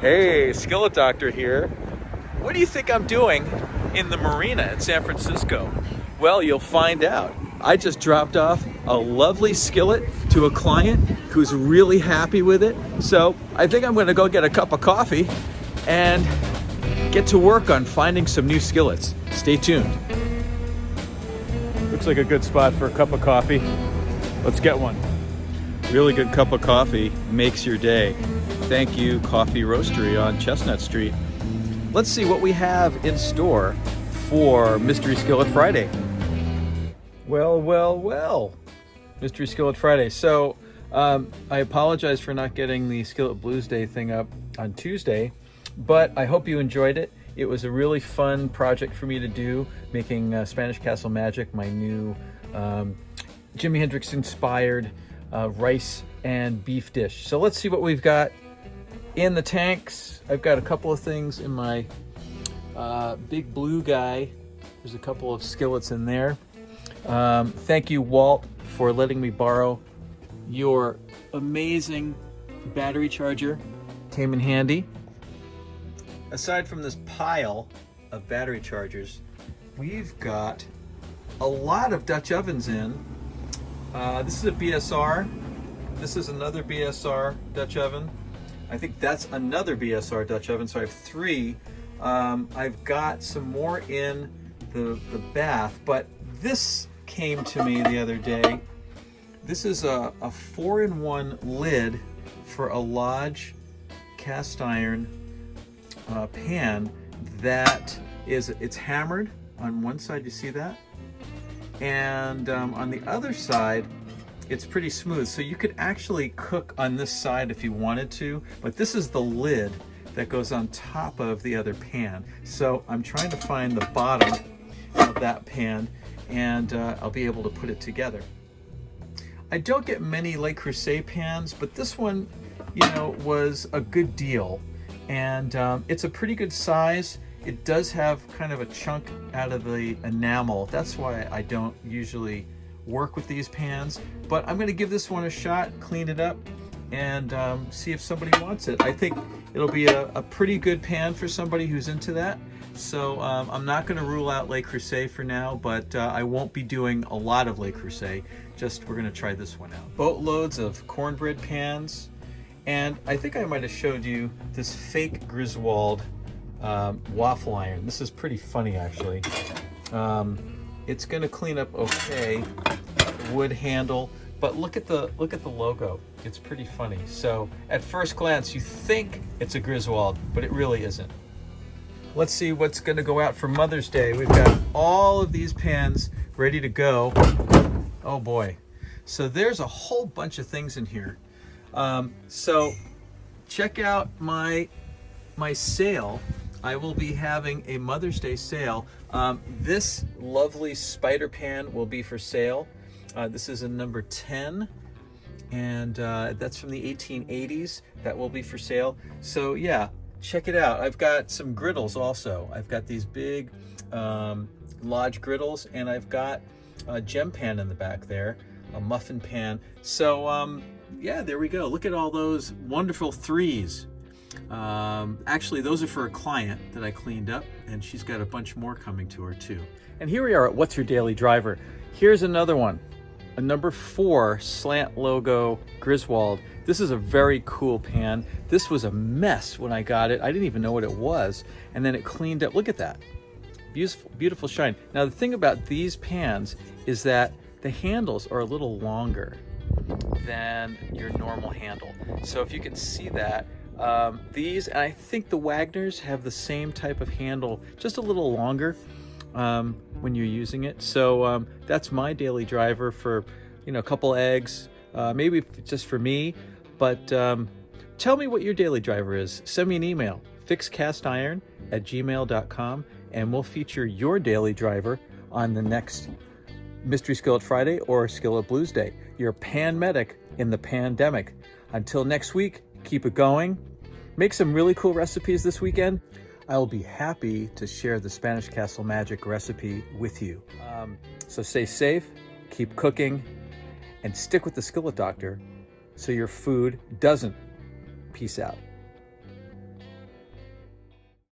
Hey, Skillet Doctor here. What do you think I'm doing in the marina in San Francisco? Well, you'll find out. I just dropped off a lovely skillet to a client who's really happy with it. So I think I'm gonna go get a cup of coffee and get to work on finding some new skillets. Stay tuned. Looks like a good spot for a cup of coffee. Let's get one. Really good cup of coffee makes your day. Thank you, Coffee Roastery on Chestnut Street. Let's see what we have in store for Mystery Skillet Friday. Well, Mystery Skillet Friday. So I apologize for not getting the Skillet Blues Day thing up on Tuesday, but I hope you enjoyed it. It was a really fun project for me to do, making Spanish Castle Magic, my new Jimi Hendrix inspired rice and beef dish. So let's see what we've got in the tanks. I've got a couple of things in my big blue guy. There's a couple of skillets in there. Thank you, Walt, for letting me borrow your amazing battery charger. Came in handy. Aside from this pile of battery chargers, we've got a lot of Dutch ovens in. This is a BSR. This is another BSR Dutch oven. I think that's another BSR Dutch oven, so I have three. I've got some more in the bath, but this came to me the other day. This is a 4-in-1 lid for a Lodge cast iron pan that it's hammered on one side, you see that? And on the other side, it's pretty smooth, so you could actually cook on this side if you wanted to, but this is the lid that goes on top of the other pan. So I'm trying to find the bottom of that pan, and I'll be able to put it together. I don't get many Le Creuset pans, but this one, was a good deal, and it's a pretty good size. It does have kind of a chunk out of the enamel. That's why I don't usually work with these pans, but I'm going to give this one a shot, clean it up, and see if somebody wants it. I think it'll be a pretty good pan for somebody who's into that. So I'm not going to rule out Le Creuset for now, but I won't be doing a lot of Le Creuset. Just we're going to try this one out. Boatloads of cornbread pans, and I think I might have showed you this fake Griswold waffle iron. This is pretty funny, actually. It's going to clean up okay, the wood handle, but look at the logo. It's pretty funny. So at first glance, you think it's a Griswold, but it really isn't. Let's see what's going to go out for Mother's Day. We've got all of these pans ready to go. Oh boy. So there's a whole bunch of things in here. So check out my sale. I will be having a Mother's Day sale. This lovely spider pan will be for sale. This is a number 10, and that's from the 1880s. That will be for sale. So yeah, check it out. I've got some griddles also. I've got these big Lodge griddles, and I've got a gem pan in the back there, a muffin pan. So yeah, there we go. Look at all those wonderful threes. Actually, those are for a client that I cleaned up, and she's got a bunch more coming to her too. And here we are at What's Your Daily Driver. Here's another one, a number 4 slant logo Griswold. This is a very cool pan. This was a mess when I got it. I didn't even know what it was, and then it cleaned up. Look at that, beautiful shine. Now the thing about these pans is that the handles are a little longer than your normal handle. So if you can see that, these, and I think the Wagners have the same type of handle, just a little longer when you're using it. So that's my daily driver for, a couple eggs, maybe just for me. But tell me what your daily driver is. Send me an email, fixcastiron@gmail.com, and we'll feature your daily driver on the next Mystery Skillet Friday or Skillet Blues Day. Your pan medic in the pandemic. Until next week, keep it going. Make some really cool recipes this weekend. I'll be happy to share the Spanish Castle Magic recipe with you. So stay safe, keep cooking, and stick with the Skillet Doctor so your food doesn't peace out.